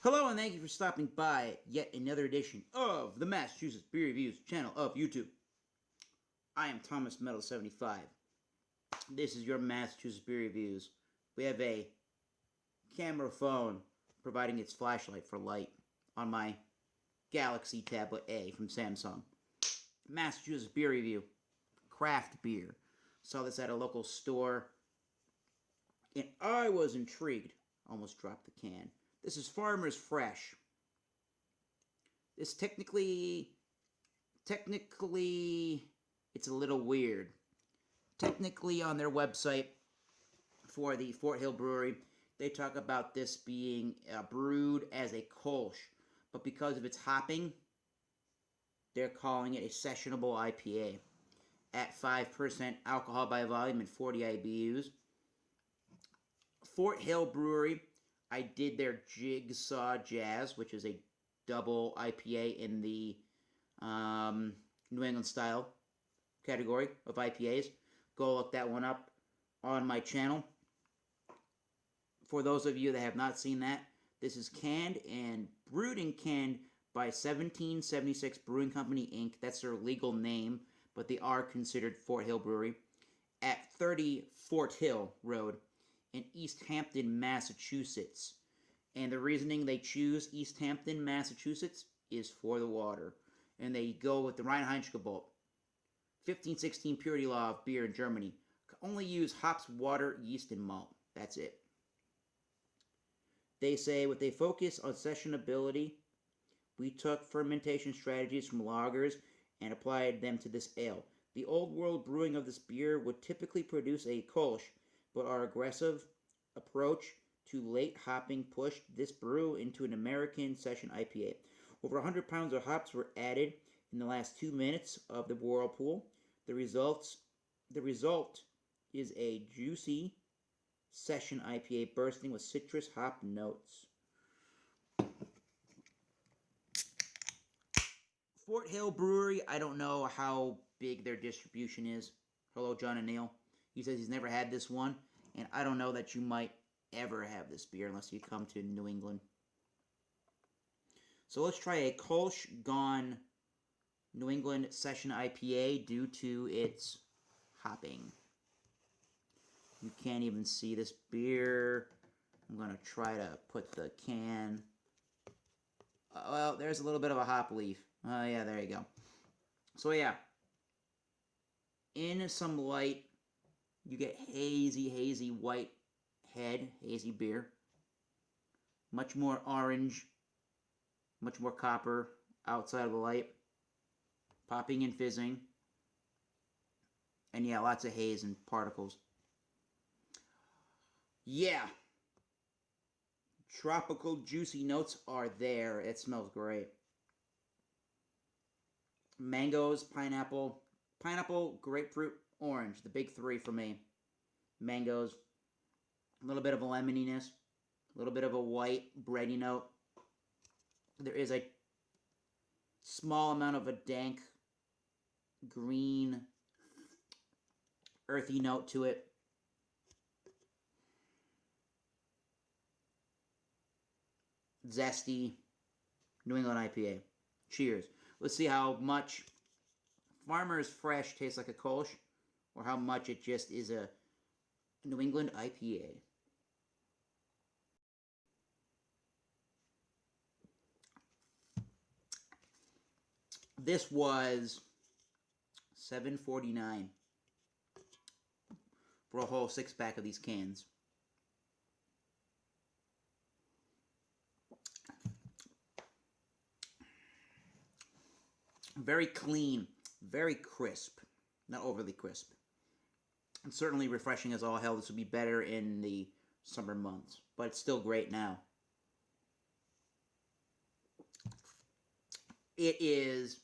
Hello and thank you for stopping by yet another edition of the Massachusetts Beer Reviews channel of YouTube. I am Thomas Metal 75. This is your Massachusetts Beer Reviews. We have a camera phone providing its flashlight for light on my Galaxy Tablet A from Samsung. Massachusetts Beer Review. Craft beer. Saw this at a local store and I was intrigued. Almost dropped the can. This is Farmer's Fresh. This technically, it's a little weird. Technically, on their website for the FortcHill Brewery, they talk about this being brewed as a Kolsch, but because of its hopping, they're calling it a sessionable IPA at 5% alcohol by volume and 40 IBUs. FortcHill Brewery, I did their Jigsaw Jazz, which is a double IPA in the New England style category of IPAs. Go look that one up on my channel. For those of you that have not seen that, this is canned and brewed and canned by 1776 Brewing Company, Inc. That's their legal name, but they are considered FortcHill Brewery at 30 Fort Hill Road in East Hampton, Massachusetts. And the reasoning they choose East Hampton, Massachusetts is for the water. And they go with the Reinheitsgebot, 1516 purity law of beer in Germany. Only use hops, water, yeast, and malt. That's it. They say with a focus on sessionability, we took fermentation strategies from lagers and applied them to this ale. The old world brewing of this beer would typically produce a Kolsch, but our aggressive approach to late hopping pushed this brew into an American session IPA. Over 100 pounds of hops were added in the last 2 minutes of the whirlpool. The result is a juicy session IPA bursting with citrus hop notes. FortcHill Brewery, I don't know how big their distribution is. Hello, John and Neil. He says he's never had this one, and I don't know that you might ever have this beer unless you come to New England. So let's try a Kolsch Gone New England Session IPA due to its hopping. You can't even see this beer. I'm going to try to put the can. Well, there's a little bit of a hop leaf. Oh, yeah, there you go. So, yeah. In some light, you get hazy white head, hazy beer. Much more orange, much more copper outside of the light. Popping and fizzing. And yeah, lots of haze and particles. Yeah. Tropical juicy notes are there. It smells great. Mangoes, pineapple, grapefruit, orange. The big three for me. Mangoes, a little bit of a lemoniness, a little bit of a white bready note. There is a small amount of a dank, green, earthy note to it. Zesty New England IPA. Cheers. Let's see how much Farmer's Fresh tastes like a Kolsch or how much it just is a New England IPA. This was $7.49 for a whole 6-pack of these cans. Very clean, very crisp, not overly crisp. And certainly refreshing as all hell. This would be better in the summer months, but it's still great now. It is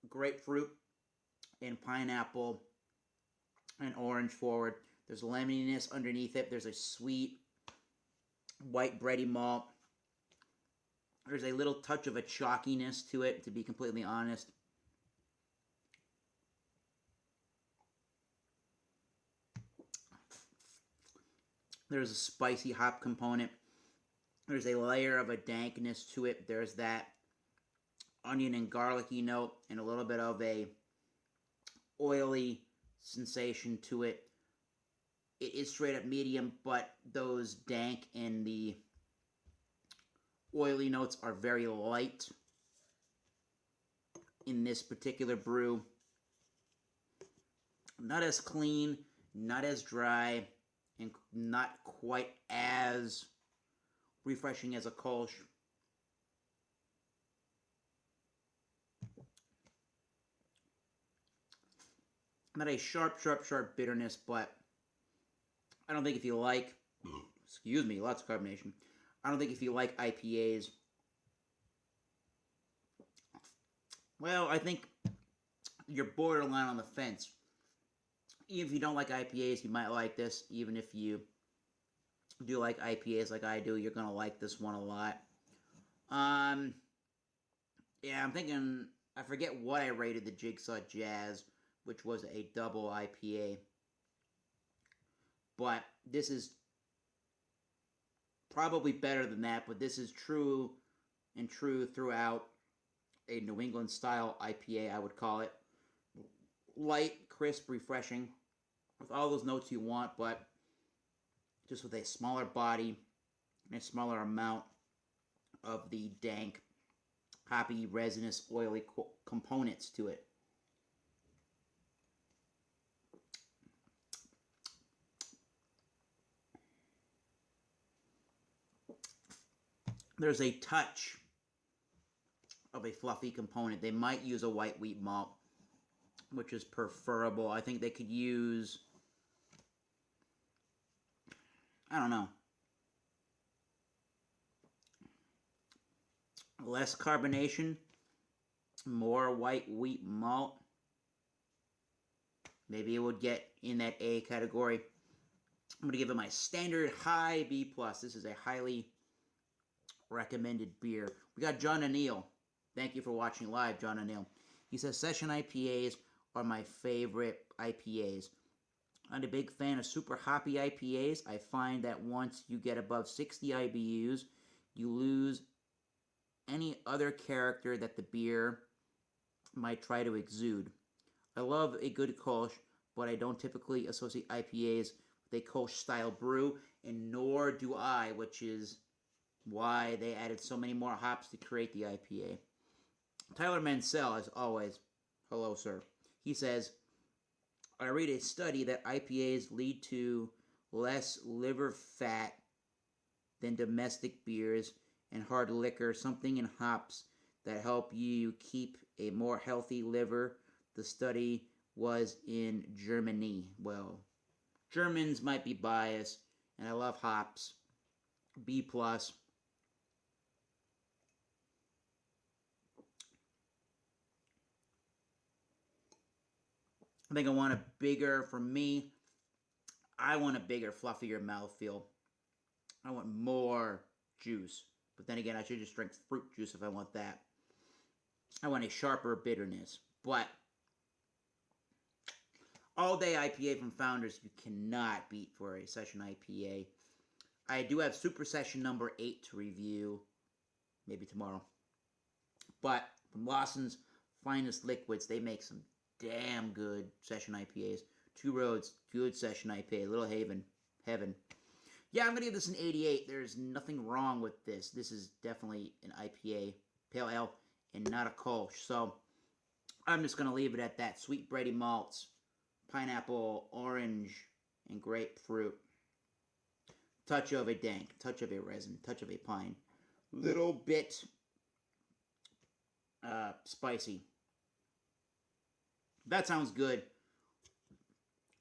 grapefruit and pineapple and orange forward. There's lemoniness underneath it. There's a sweet white bready malt. There's a little touch of a chalkiness to it, to be completely honest. There's a spicy hop component. There's a layer of a dankness to it. There's that onion and garlicky note and a little bit of a oily sensation to it. It is straight up medium, but those dank and the oily notes are very light in this particular brew. Not as clean, not as dry, and not quite as refreshing as a Kolsch. Not a sharp bitterness, but I don't think if you like, excuse me, lots of carbonation. I don't think if you like IPAs, well, I think you're borderline on the fence. Even if you don't like IPAs, you might like this. Even if you do like IPAs like I do, you're going to like this one a lot. Yeah, I'm thinking, I forget what I rated the Jigsaw Jazz, which was a double IPA. But this is probably better than that, but this is true throughout a New England style IPA, I would call it. Light, crisp, refreshing, with all those notes you want, but just with a smaller body and a smaller amount of the dank, hoppy, resinous, oily components to it. There's a touch of a fluffy component. They might use a white wheat malt, which is preferable. I think they could use, I don't know, less carbonation, more white wheat malt. Maybe it would get in that A category. I'm going to give it my standard high B+. This is a highly recommended beer. We got John O'Neill. Thank you for watching live, John O'Neill. He says, session IPAs are my favorite IPAs. I'm a big fan of super hoppy IPAs. I find that once you get above 60 IBUs, you lose any other character that the beer might try to exude. I love a good Kolsch, but I don't typically associate IPAs with a Kolsch-style brew, and nor do I, which is why they added so many more hops to create the IPA. Tyler Mansell, as always, hello, sir. He says, I read a study that IPAs lead to less liver fat than domestic beers and hard liquor, something in hops that help you keep a more healthy liver. The study was in Germany. Well, Germans might be biased, and I love hops. B+. I think I want a bigger, for me, I want a bigger, fluffier mouthfeel. I want more juice. But then again, I should just drink fruit juice if I want that. I want a sharper bitterness. But all day IPA from Founders, you cannot beat for a session IPA. I do have Super Session number 8 to review, maybe tomorrow. But from Lawson's Finest Liquids, they make some damn good session IPAs. Two Roads, good session IPA. Little Haven, heaven. Yeah, I'm going to give this an 88. There's nothing wrong with this. This is definitely an IPA, pale ale, and not a Kolsch. So I'm just going to leave it at that. Sweet bready malts, pineapple, orange, and grapefruit. Touch of a dank, touch of a resin, touch of a pine. Little bit spicy. That sounds good.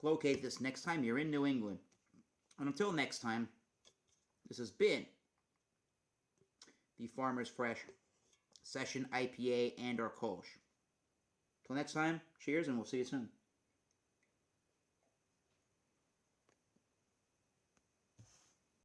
Locate this next time you're in New England. And until next time, this has been the Farmer's Fresh Session IPA and or Kolsch. Till next time, cheers, and we'll see you soon.